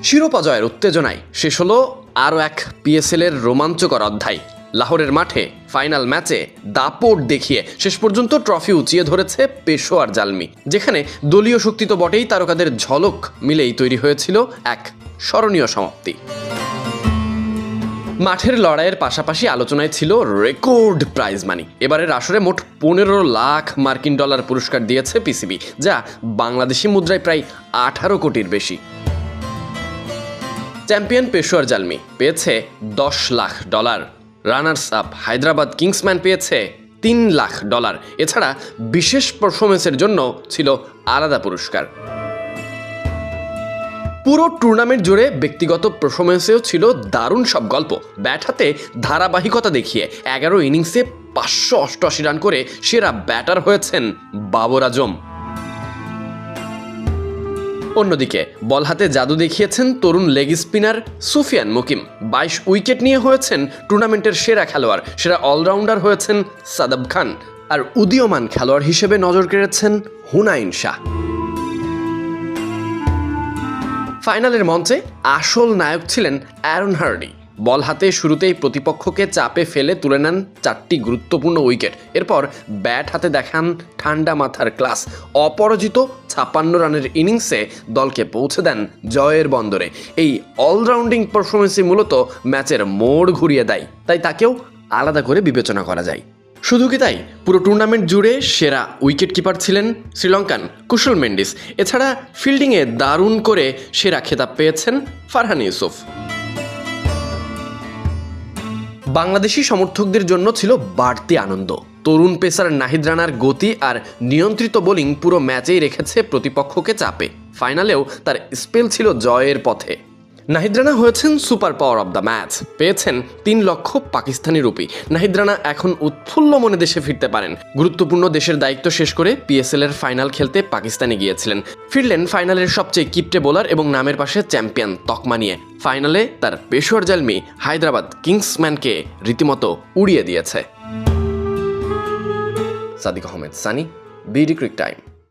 শিরোপা জয়ের উত্তেজনায় শেষ হলো আরও এক পিএসএলের রোমাঞ্চকর অধ্যায়। লাহোরের মাঠে ফাইনাল ম্যাচে দাপট দেখিয়ে শেষ পর্যন্ত ট্রফি উঁচিয়ে ধরেছে পেশোয়ার জালমি, যেখানে দলীয় শক্তি তো বটেই, তারকাদের ঝলক মিলেই তৈরি হয়েছিল এক স্মরণীয় সমাপ্তি। মাঠের লড়াইয়ের পাশাপাশি আলোচনায় ছিল রেকর্ড প্রাইজ মানি। এবারের আসরে মোট 15 লাখ মার্কিন ডলার পুরস্কার দিয়েছে পিসিবি, যা বাংলাদেশি মুদ্রায় প্রায় 18 কোটির বেশি। চ্যাম্পিয়ন পেশোয়ার জালমি পেয়েছে 10 lakh dollar, runners up Hyderabad Kingsman পেয়েছে 3 লাখ ডলার। এছাড়া বিশেষ পারফরমেন্সের জন্য ছিল আলাদা পুরস্কার। পুরো টুর্নামেন্ট জুড়ে ব্যক্তিগত পারফরমেন্সেও ছিল দারুণ সব গল্প। ব্যাট হাতে ধারাবাহিকতা দেখিয়ে 11 ইনিংসে 588 রান করে সেরা ব্যাটার হয়েছেন বাবর আজম। অন্যদিকে বল হাতে জাদু দেখিয়েছেন তরুণ leg spinner Sufian Mukim. 22 wicket নিয়ে হয়েছেন টুর্নামেন্টের সেরা খেলোয়াড়। সেরা অলরাউন্ডার হয়েছেন সাদাব খান, আর উদীয়মান খেলোয়াড় হিসেবে নজর কেড়েছেন হুনাইন শাহ। ফাইনালের মঞ্চে আসল নায়ক ছিলেন অ্যারন হার্ডি। বল হাতে শুরুতেই প্রতিপক্ষকে চাপে ফেলে তুলে নেন 4টি গুরুত্বপূর্ণ উইকেট। এরপর ব্যাট হাতে দেখান ঠান্ডা মাথার ক্লাস। অপরাজিত 56 রানের ইনিংসে দলকে পৌঁছে দেন জয়ের বন্দরে। এই অলরাউন্ডিং পারফরমেন্সই মূলত ম্যাচের মোড় ঘুরিয়ে দেয়, তাই তাকেও আলাদা করে বিবেচনা করা যায়। শুধু কি তাই, পুরো টুর্নামেন্ট জুড়ে সেরা উইকেট কিপার ছিলেন শ্রীলঙ্কান কুশল মেন্ডিস। এছাড়া ফিল্ডিংয়ে দারুণ করে সেরা খেতাব পেয়েছেন ফারহান ইউসুফ। বাংলাদেশি সমর্থকদের জন্য ছিল বাড়তি আনন্দ। তরুণ পেসার নাহিদ রানার গতি আর নিয়ন্ত্রিত বোলিং পুরো ম্যাচেই রেখেছে প্রতিপক্ষকে চাপে। ফাইনালেও তার স্পেল ছিল জয়ের পথে। নাহিদ রানা হয়েছেন super power of the match, পেয়েছেন 3 লক্ষ পাকিস্তানি রুপি। নাহিদ রানা এখন উৎফুল্ল মনে দেশে ফিরতে পারেন। গুরুত্বপূর্ণ দেশের দায়িত্ব শেষ করে পিএসএল এর ফাইনাল খেলতে পাকিস্তানে গিয়েছিলেন। ফিরলেন ফাইনালের সবচেয়ে কিপ্টে বোলার এবং নামের পাশে চ্যাম্পিয়ন তকমা নিয়ে। ফাইনালে তার পেশোয়ার জালমি হায়দ্রাবাদ কিংসম্যানকে রীতিমতো উড়িয়ে দিয়েছে। Sadiq Ahmed Sunny, BD cric time.